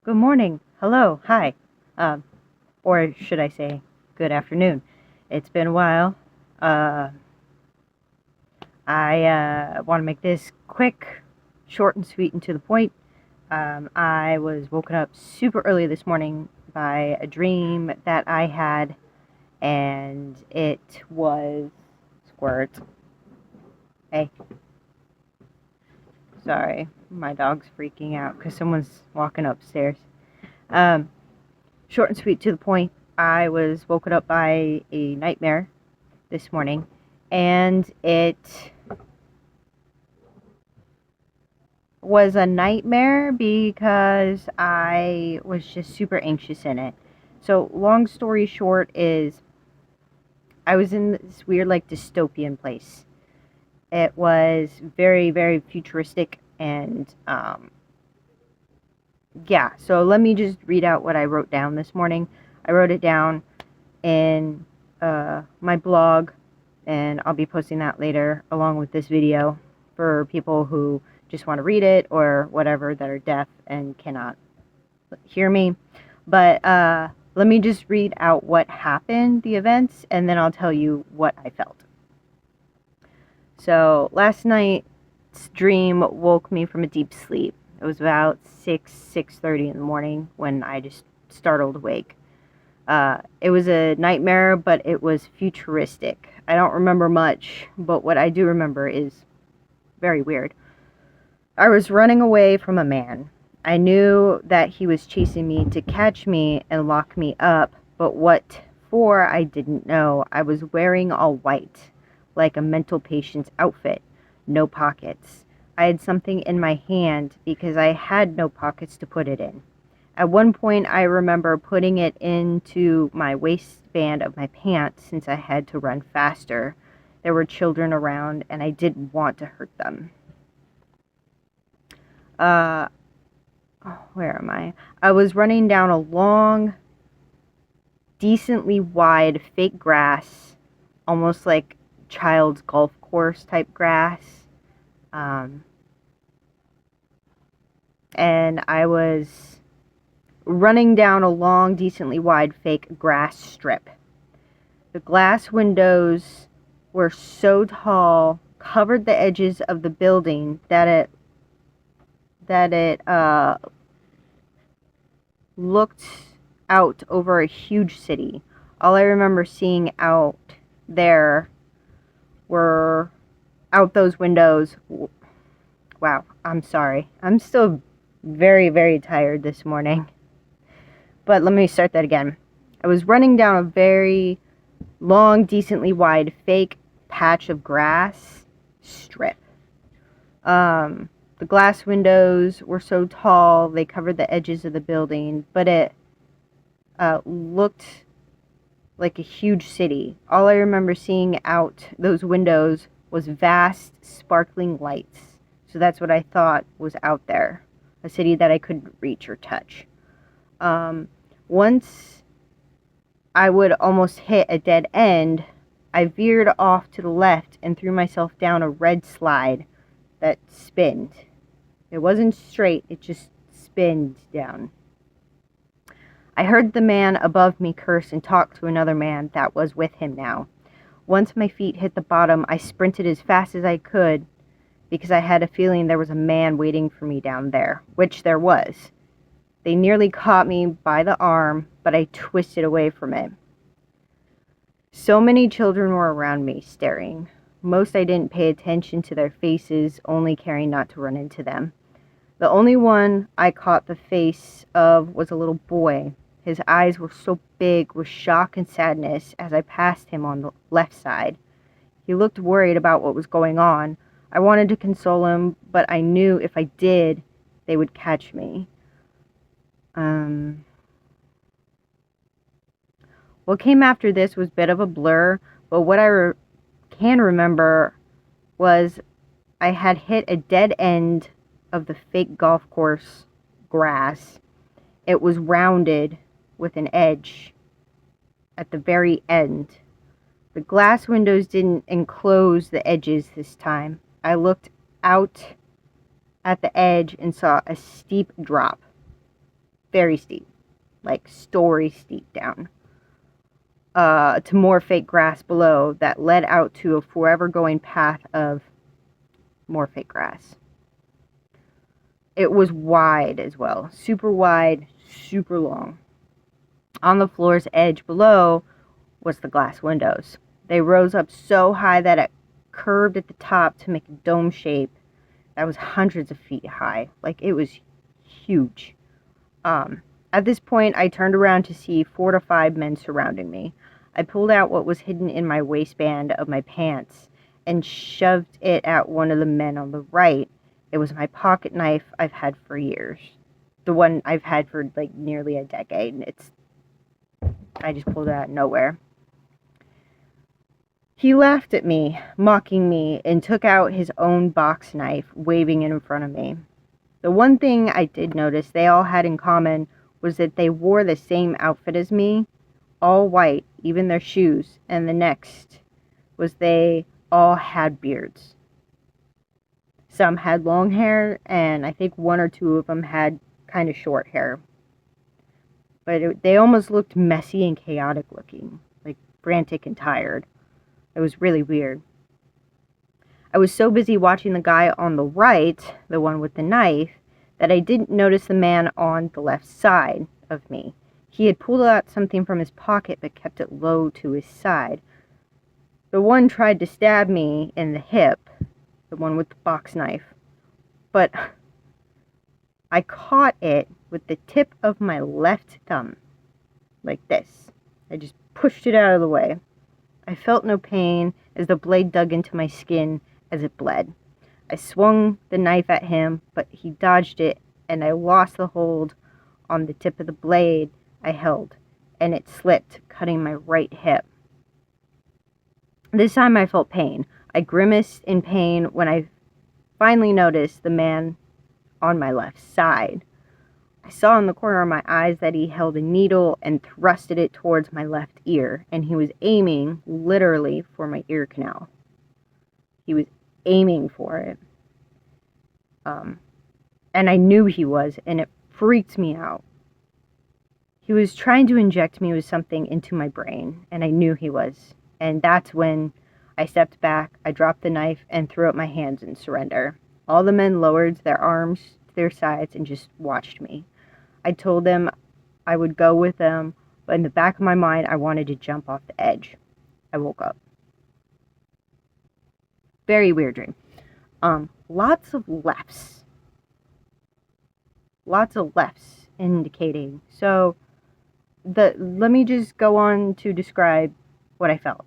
Good morning. Hello. Hi. Or should I say, good afternoon. It's been a while. I want to make this quick, short and sweet and to the point. I was woken up super early this morning by a dream that I had, and it was Squirt. Hey. Sorry, my dog's freaking out because someone's walking upstairs. Short and sweet to the point, I was woken up by a nightmare this morning, and it was a nightmare because I was just super anxious in it. So, long story short is I was in this weird, like, dystopian place. It was very, very futuristic, and yeah, so let me just read out what I wrote down this morning. I wrote it down in my blog, and I'll be posting that later along with this video for people who just want to read it or whatever, that are deaf and cannot hear me. But let me just read out what happened, the events, and then I'll tell you what I felt. So last night's dream woke me from a deep sleep. It was about 6:30 in the morning when I just startled awake. It was a nightmare, but it was futuristic. I don't remember much, but what I do remember is very weird. I was running away from a man. I knew that he was chasing me to catch me and lock me up, but what for I didn't know. I was wearing all white, like a mental patient's outfit, no pockets. I had something in my hand because I had no pockets to put it in. At one point, I remember putting it into my waistband of my pants since I had to run faster. There were children around, and I didn't want to hurt them. Where am I? I was running down a long, decently wide fake grass, almost like child's golf course type grass. And I was running down a long, decently wide fake grass strip. The glass windows were so tall, covered the edges of the building that it looked out over a huge city. All I remember seeing out there were out those windows. Wow, I'm sorry. I'm still very, very tired this morning. But let me start that again. I was running down a very long, decently wide fake patch of grass strip. The glass windows were so tall they covered the edges of the building, but it looked like a huge city. All I remember seeing out those windows was vast, sparkling lights. So that's what I thought was out there, a city that I couldn't reach or touch. Once I would almost hit a dead end, I veered off to the left and threw myself down a red slide that spinned. It wasn't straight, it just spinned down. I heard the man above me curse and talk to another man that was with him now. Once my feet hit the bottom, I sprinted as fast as I could because I had a feeling there was a man waiting for me down there, which there was. They nearly caught me by the arm, but I twisted away from it. So many children were around me, staring. Most I didn't pay attention to their faces, only caring not to run into them. The only one I caught the face of was a little boy. His eyes were so big with shock and sadness as I passed him on the left side. He looked worried about what was going on. I wanted to console him, but I knew if I did, they would catch me. What came after this was a bit of a blur, but what I can remember was I had hit a dead end of the fake golf course grass. It was rounded with an edge at the very end. The glass windows didn't enclose the edges this time. I looked out at the edge and saw a steep drop. very steep, like story steep down, to more fake grass below that led out to a forever going path of more fake grass. It was wide as well, super wide, super long. On the floor's edge below was the glass windows. They rose up so high that it curved at the top to make a dome shape that was hundreds of feet high. Like, it was huge. At this point, I turned around to see 4 to 5 men surrounding me. I pulled out what was hidden in my waistband of my pants and shoved it at one of the men on the right. It was my pocket knife I've had for years. The one I've had for like nearly a decade. I just pulled it out of nowhere. He laughed at me, mocking me, and took out his own box knife, waving it in front of me. The one thing I did notice they all had in common was that they wore the same outfit as me, all white, even their shoes, and the next was they all had beards. Some had long hair, and I think 1 or 2 of them had kind of short hair. But they almost looked messy and chaotic looking, like frantic and tired. It was really weird. I was so busy watching the guy on the right, the one with the knife, that I didn't notice the man on the left side of me. He had pulled out something from his pocket but kept it low to his side. The one tried to stab me in the hip, the one with the box knife, but I caught it with the tip of my left thumb, like this. I just pushed it out of the way. I felt no pain as the blade dug into my skin as it bled. I swung the knife at him, but he dodged it, and I lost the hold on the tip of the blade I held, and it slipped, cutting my right hip. This time I felt pain. I grimaced in pain when I finally noticed the man on my left side. I saw in the corner of my eyes that he held a needle and thrusted it towards my left ear, and he was aiming literally for my ear canal. He was aiming for it. And I knew he was, and it freaked me out. He was trying to inject me with something into my brain, and I knew he was. And that's when I stepped back, I dropped the knife, and threw up my hands in surrender. All the men lowered their arms to their sides and just watched me. I told them I would go with them, but in the back of my mind, I wanted to jump off the edge. I woke up. Very weird dream. Lots of lefts. Lots of lefts indicating. So, let me just go on to describe what I felt.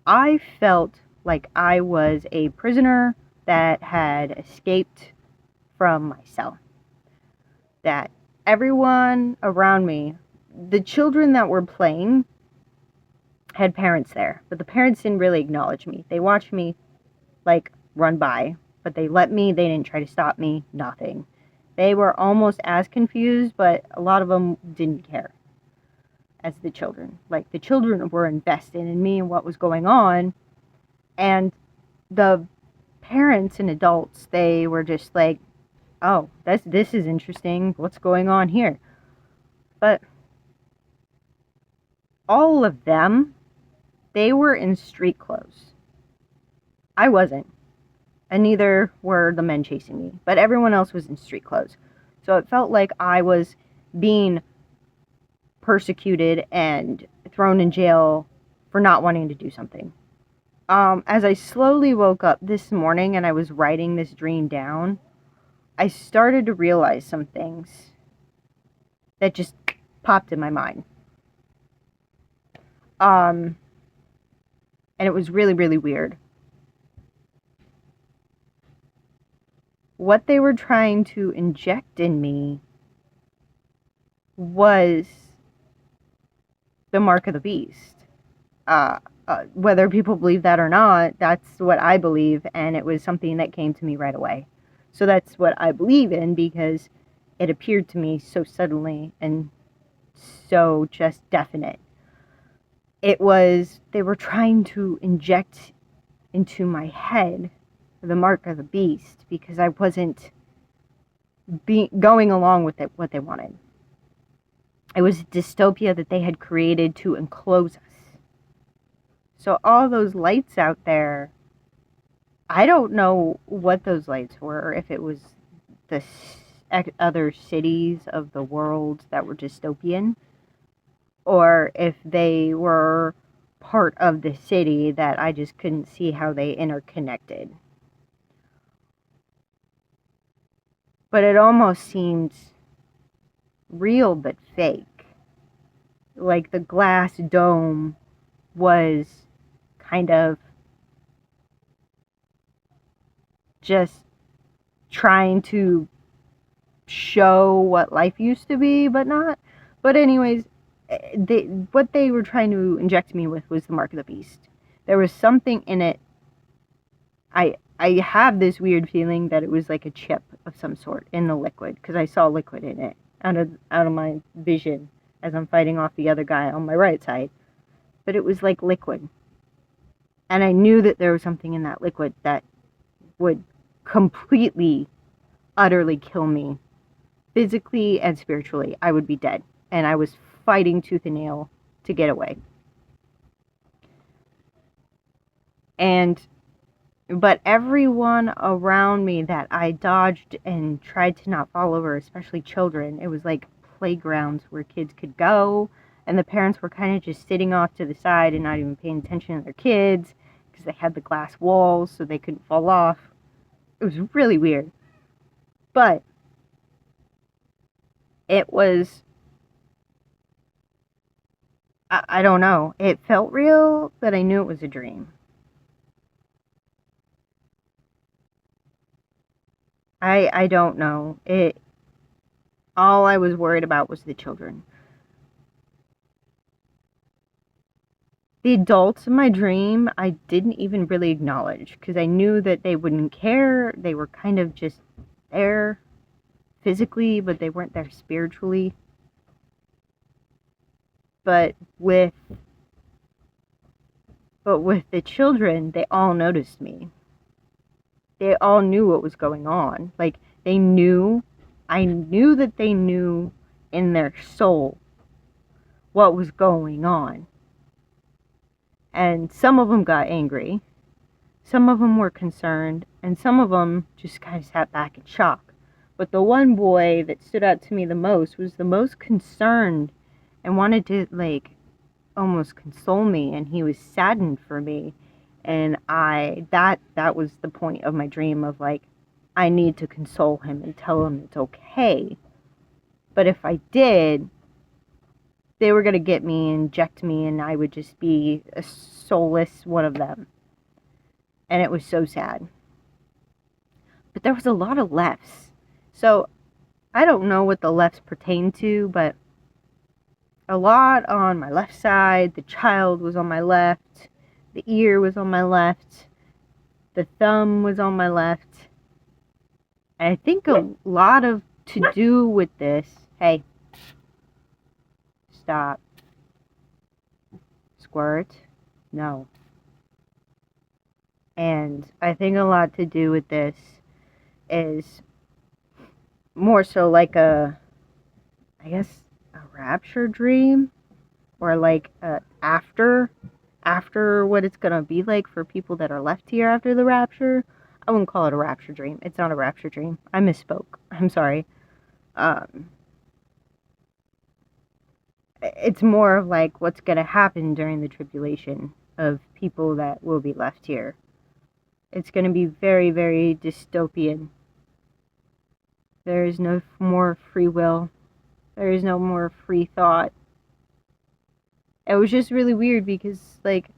I felt like I was a prisoner that had escaped from my cell. That everyone around me, the children that were playing, had parents there, but the parents didn't really acknowledge me. They watched me, like, run by, but they didn't try to stop me, nothing. They were almost as confused, but a lot of them didn't care as the children. Like, the children were invested in me and what was going on, and the parents and adults, they were just like, oh, this is interesting, what's going on here? But all of them, they were in street clothes. I wasn't, and neither were the men chasing me, but everyone else was in street clothes. So it felt like I was being persecuted and thrown in jail for not wanting to do something. As I slowly woke up this morning and I was writing this dream down, I started to realize some things that just popped in my mind. And it was really, really weird. What they were trying to inject in me was the mark of the beast. Whether people believe that or not, that's what I believe, and it was something that came to me right away. So that's what I believe in, because it appeared to me so suddenly and so just definite. They were trying to inject into my head the mark of the beast, because I wasn't going along with it, what they wanted. It was a dystopia that they had created to enclose us. So all those lights out there, I don't know what those lights were, if it was the other cities of the world that were dystopian, or if they were part of the city that I just couldn't see how they interconnected. But it almost seemed real but fake. Like the glass dome was kind of just trying to show what life used to be, but not. But anyways, what they were trying to inject me with was the mark of the beast. There was something in it. I have this weird feeling that it was like a chip of some sort in the liquid, because I saw liquid in it out of my vision as I'm fighting off the other guy on my right side. But it was like liquid. And I knew that there was something in that liquid that would completely, utterly kill me. Physically and spiritually, I would be dead. And I was fighting tooth and nail to get away. But everyone around me that I dodged and tried to not fall over, especially children, it was like playgrounds where kids could go, and the parents were kind of just sitting off to the side and not even paying attention to their kids because they had the glass walls so they couldn't fall off. It was really weird. But it was, I don't know, it felt real, but I knew it was a dream. I don't know. All I was worried about was the children. The adults in my dream, I didn't even really acknowledge because I knew that they wouldn't care. They were kind of just there physically, but they weren't there spiritually. But with the children, they all noticed me. They all knew what was going on. Like I knew that they knew in their soul what was going on. And some of them got angry, some of them were concerned, and some of them just kind of sat back in shock. But the one boy that stood out to me the most was the most concerned and wanted to, like, almost console me, and he was saddened for me. And that was the point of my dream of, like, I need to console him and tell him it's okay. But if I did, they were going to get me, inject me, and I would just be a soulless one of them. And it was so sad. But there was a lot of lefts. So I don't know what the lefts pertain to, but a lot on my left side. The child was on my left. The ear was on my left. The thumb was on my left. And I think a lot of to do with this. Hey. Stop. Squirt. No. And I think a lot to do with this is more so like I guess, a rapture dream, or like after what it's gonna be like for people that are left here after the rapture. I wouldn't call it a rapture dream. It's not a rapture dream. I misspoke. I'm sorry. It's more of like what's gonna happen during the tribulation of people that will be left here. It's gonna be very, very dystopian. There is no more free will. There is no more free thought. It was just really weird because, like,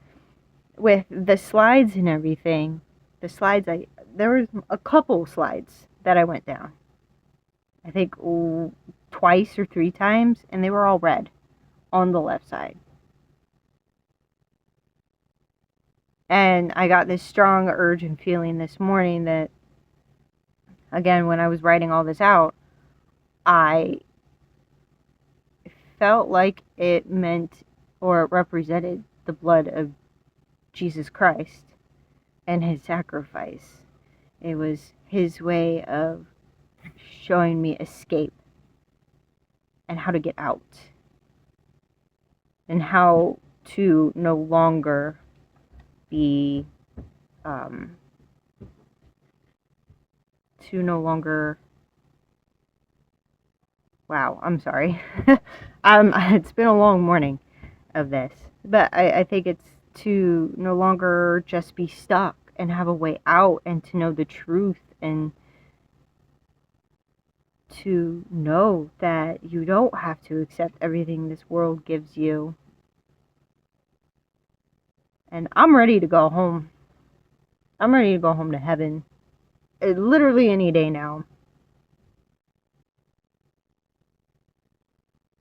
with the slides and everything, there was a couple slides that I went down. I think twice or three times, and they were all red on the left side. And I got this strong urge and feeling this morning that, again, when I was writing all this out, I felt like it meant or represented the blood of Jesus Christ and his sacrifice. It was his way of showing me escape and how to get out. and how to no longer be, wow, I'm sorry. It's been a long morning of this, but I think it's to no longer just be stuck and have a way out, and to know the truth, and to know that you don't have to accept everything this world gives you. And I'm ready to go home. I'm ready to go home to heaven. Literally any day now.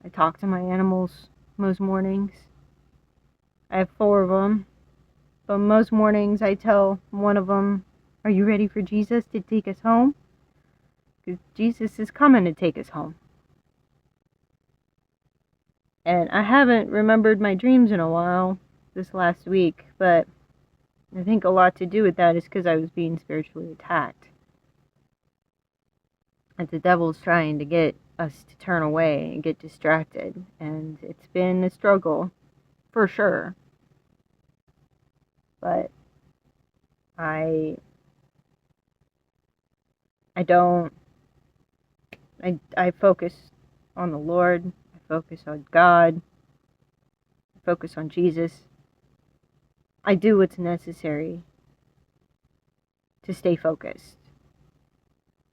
I talk to my animals most mornings. I have 4 of them. But most mornings I tell one of them, "Are you ready for Jesus to take us home?" Because Jesus is coming to take us home. And I haven't remembered my dreams in a while this last week, but I think a lot to do with that is because I was being spiritually attacked. And the devil's trying to get us to turn away and get distracted. And it's been a struggle, for sure. But I don't, I focus on the Lord. I focus on God. I focus on Jesus. I do what's necessary to stay focused.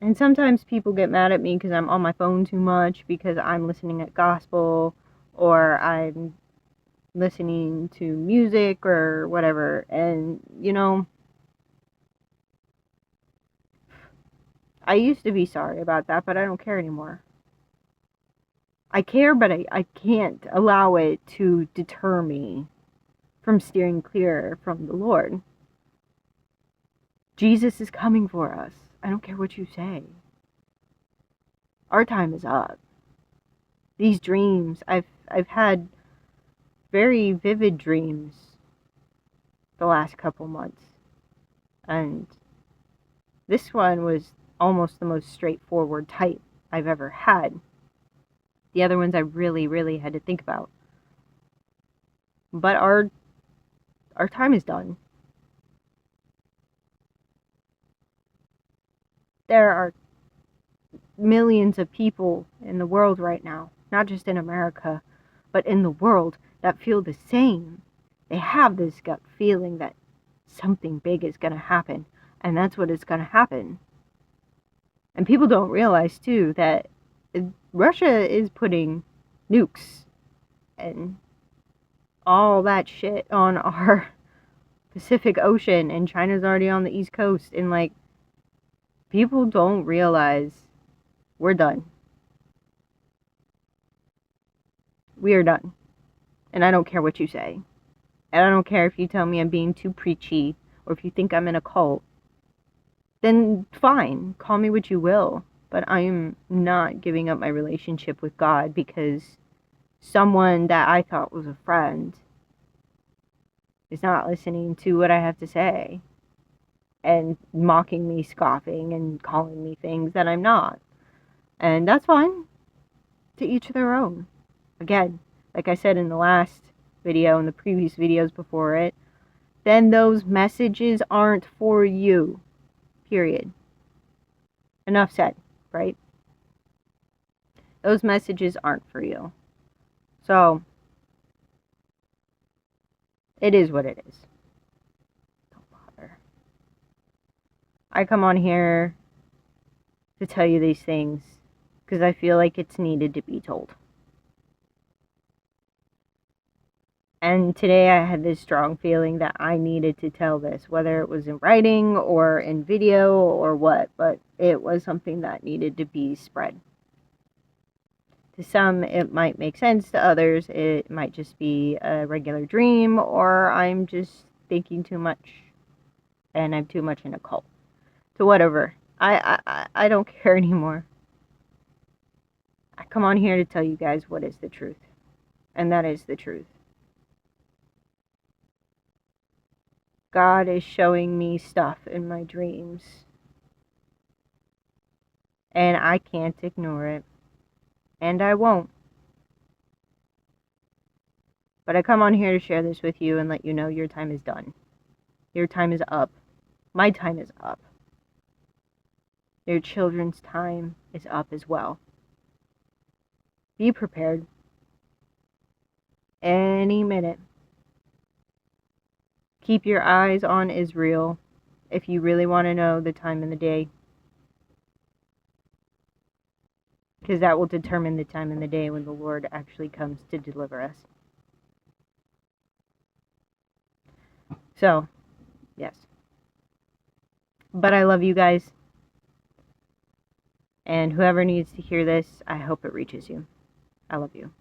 And sometimes people get mad at me because I'm on my phone too much, because I'm listening at gospel, or I'm listening to music or whatever. And, you know, I used to be sorry about that, but I don't care anymore. I care, but I can't allow it to deter me from steering clear from the Lord. Jesus is coming for us. I don't care what you say. Our time is up. These dreams, I've had very vivid dreams the last couple months. And this one was almost the most straightforward type I've ever had. The other ones I really, really had to think about. But our time is done. There are millions of people in the world right now, not just in America, but in the world, that feel the same. They have this gut feeling that something big is going to happen, and that's what is going to happen. And people don't realize, too, that Russia is putting nukes and all that shit on our Pacific Ocean, and China's already on the East Coast, and, like, people don't realize we're done. We are done. And I don't care what you say. And I don't care if you tell me I'm being too preachy, or if you think I'm in a cult. Then fine, call me what you will. But I am not giving up my relationship with God because someone that I thought was a friend is not listening to what I have to say, and mocking me, scoffing, and calling me things that I'm not. And that's fine. To each their own. Again, like I said in the last video and the previous videos before it, then those messages aren't for you. Period. Enough said, right? Those messages aren't for you. So, it is what it is. Don't bother. I come on here to tell you these things because I feel like it's needed to be told. And today I had this strong feeling that I needed to tell this, whether it was in writing or in video or what, but it was something that needed to be spread. To some, it might make sense. To others, it might just be a regular dream, or I'm just thinking too much and I'm too much in a cult. To whatever. I don't care anymore. I come on here to tell you guys what is the truth. And that is the truth. God is showing me stuff in my dreams. And I can't ignore it. And I won't. But I come on here to share this with you and let you know your time is done. Your time is up. My time is up. Your children's time is up as well. Be prepared. Any minute. Keep your eyes on Israel if you really want to know the time and the day. Because that will determine the time and the day when the Lord actually comes to deliver us. So, yes. But I love you guys. And whoever needs to hear this, I hope it reaches you. I love you.